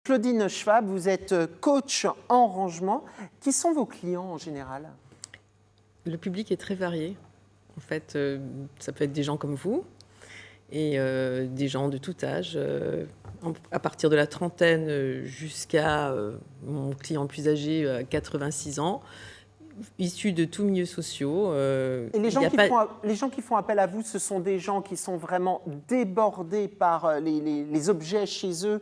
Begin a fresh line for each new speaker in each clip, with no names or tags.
Claudine Schwab, vous êtes coach en rangement. Qui sont vos clients en général?
Le public est très varié. En fait, ça peut être des gens comme vous et des gens de tout âge, à partir de la trentaine jusqu'à mon client le plus âgé, 86 ans, issus de tous milieux sociaux.
Et les gens qui font appel à vous, ce sont des gens qui sont vraiment débordés par les objets chez eux.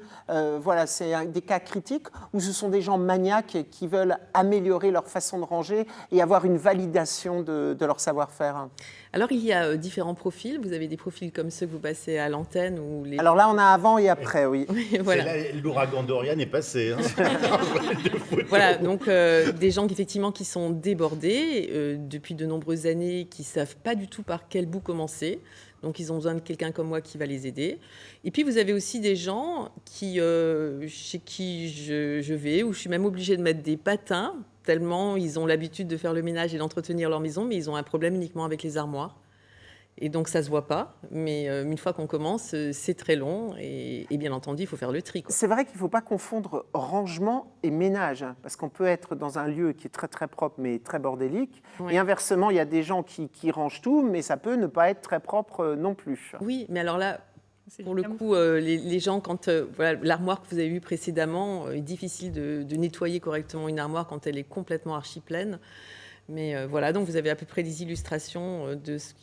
Voilà, c'est des cas critiques, ou ce sont des gens maniaques qui veulent améliorer leur façon de ranger et avoir une validation de leur savoir-faire?
Alors, il y a différents profils. Vous avez des profils comme ceux que vous passez à l'antenne.
Alors là, on a avant et après, oui.
Voilà.
L'ouragan Dorian est passé. Hein.
Voilà, donc des gens effectivement qui sont débordés depuis de nombreuses années, qui ne savent pas du tout par quel bout commencer. Donc, ils ont besoin de quelqu'un comme moi qui va les aider. Et puis, vous avez aussi des gens chez qui je vais, où je suis même obligée de mettre des patins, tellement ils ont l'habitude de faire le ménage et d'entretenir leur maison, mais ils ont un problème uniquement avec les armoires. Et donc, ça ne se voit pas. Mais une fois qu'on commence, c'est très long. Et bien entendu, il faut faire le tri, quoi.
C'est vrai qu'il ne faut pas confondre rangement et ménage, hein, parce qu'on peut être dans un lieu qui est très très propre mais très bordélique.
Oui.
Et inversement, il y a des gens qui rangent tout, mais ça peut ne pas être très propre non plus.
Oui, mais alors là, pour le coup, les gens, quand voilà, l'armoire que vous avez vue précédemment, est difficile de nettoyer correctement une armoire quand elle est complètement archi pleine. Mais voilà, donc vous avez à peu près des illustrations de ce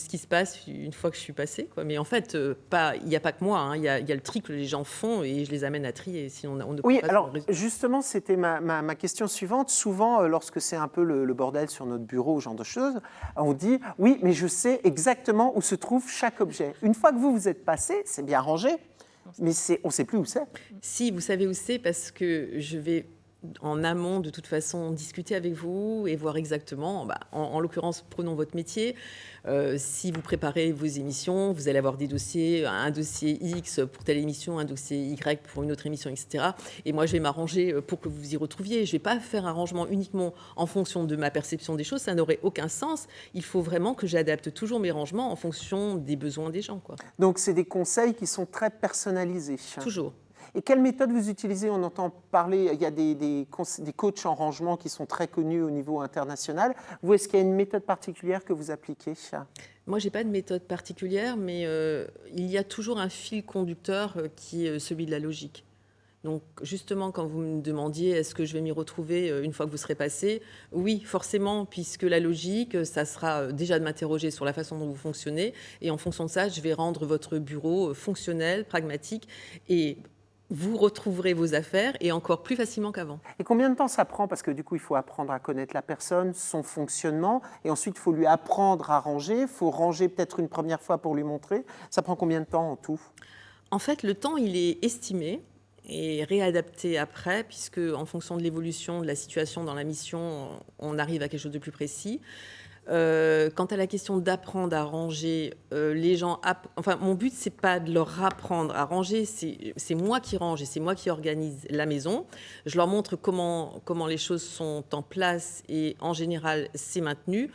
qui se passe une fois que je suis passée, quoi. Mais en fait, il n'y a pas que moi, hein. Il y a le tri que les gens font et je les amène à trier. Sinon, on ne peut
Oui,
pas
alors justement, c'était ma question suivante. Souvent, lorsque c'est un peu le bordel sur notre bureau, ce genre de choses, on dit « oui, mais je sais exactement où se trouve chaque objet ». Une fois que vous êtes passé, c'est bien rangé, mais on ne sait plus où c'est.
Si, vous savez où c'est, parce que je vais en amont, de toute façon, discuter avec vous et voir exactement, en l'occurrence, prenons votre métier. Si vous préparez vos émissions, vous allez avoir des dossiers, un dossier X pour telle émission, un dossier Y pour une autre émission, etc. Et moi, je vais m'arranger pour que vous vous y retrouviez. Je ne vais pas faire un rangement uniquement en fonction de ma perception des choses. Ça n'aurait aucun sens. Il faut vraiment que j'adapte toujours mes rangements en fonction des besoins des gens, quoi.
Donc, c'est des conseils qui sont très personnalisés.
Toujours.
Et quelle méthode vous utilisez? On entend parler, il y a des coachs en rangement qui sont très connus au niveau international. Vous, est-ce qu'il y a une méthode particulière que vous appliquez?
Moi, je n'ai pas de méthode particulière, mais il y a toujours un fil conducteur qui est celui de la logique. Donc, justement, quand vous me demandiez est-ce que je vais m'y retrouver une fois que vous serez passé, oui, forcément, puisque la logique, ça sera déjà de m'interroger sur la façon dont vous fonctionnez. Et en fonction de ça, je vais rendre votre bureau fonctionnel, pragmatique, et vous retrouverez vos affaires et encore plus facilement qu'avant.
Et combien de temps ça prend? Parce que du coup, il faut apprendre à connaître la personne, son fonctionnement, et ensuite, il faut lui apprendre à ranger. Il faut ranger peut-être une première fois pour lui montrer. Ça prend combien de temps en tout?
En fait, le temps, il est estimé et réadapté après, puisque en fonction de l'évolution de la situation dans la mission, on arrive à quelque chose de plus précis. Quant à la question d'apprendre à ranger, les gens... Enfin, mon but, c'est pas de leur apprendre à ranger, c'est moi qui range et c'est moi qui organise la maison. Je leur montre comment les choses sont en place et en général, c'est maintenu.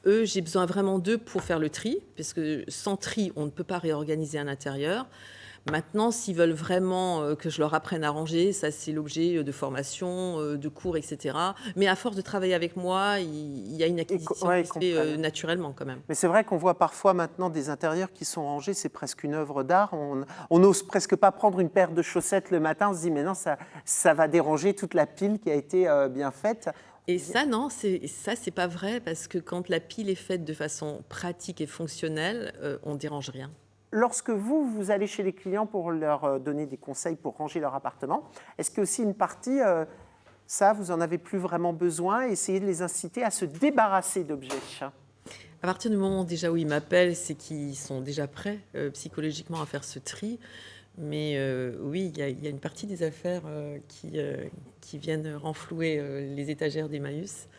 Eux, j'ai besoin vraiment d'eux pour faire le tri, parce que sans tri, on ne peut pas réorganiser un intérieur. Maintenant, s'ils veulent vraiment que je leur apprenne à ranger, ça c'est l'objet de formation, de cours, etc. Mais à force de travailler avec moi, il y a une acquisition qui se fait naturellement quand même.
Mais c'est vrai qu'on voit parfois maintenant des intérieurs qui sont rangés, c'est presque une œuvre d'art. On n'ose presque pas prendre une paire de chaussettes le matin, on se dit mais non, ça va déranger toute la pile qui a été bien faite.
Et ça, non, c'est pas vrai, parce que quand la pile est faite de façon pratique et fonctionnelle, on ne dérange rien.
Lorsque vous allez chez les clients pour leur donner des conseils pour ranger leur appartement, est-ce qu'il y a aussi une partie, ça, vous n'en avez plus vraiment besoin, essayer de les inciter à se débarrasser d'objets?
À partir du moment déjà où ils m'appellent, c'est qu'ils sont déjà prêts psychologiquement à faire ce tri. Mais oui, il y a une partie des affaires qui viennent renflouer les étagères d'Emmaüs.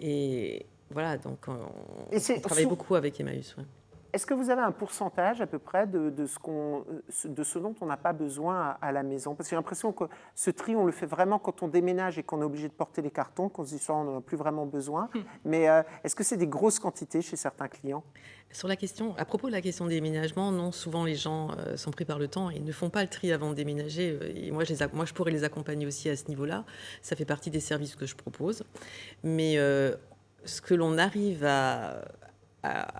Et voilà, donc on travaille beaucoup avec Emmaüs. Ouais.
Est-ce que vous avez un pourcentage à peu près de ce dont on n'a pas besoin à la maison? Parce que j'ai l'impression que ce tri, on le fait vraiment quand on déménage et qu'on est obligé de porter les cartons, qu'on se dit ça, on n'en a plus vraiment besoin. Mais est-ce que c'est des grosses quantités chez certains clients?
Sur la question, à propos de la question des déménagements, non, souvent les gens sont pris par le temps et ne font pas le tri avant de déménager. Et moi, je pourrais les accompagner aussi à ce niveau-là. Ça fait partie des services que je propose. Mais ce que l'on arrive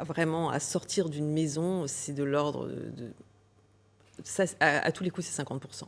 vraiment à sortir d'une maison, c'est de l'ordre de ça, à tous les coups, c'est 50%.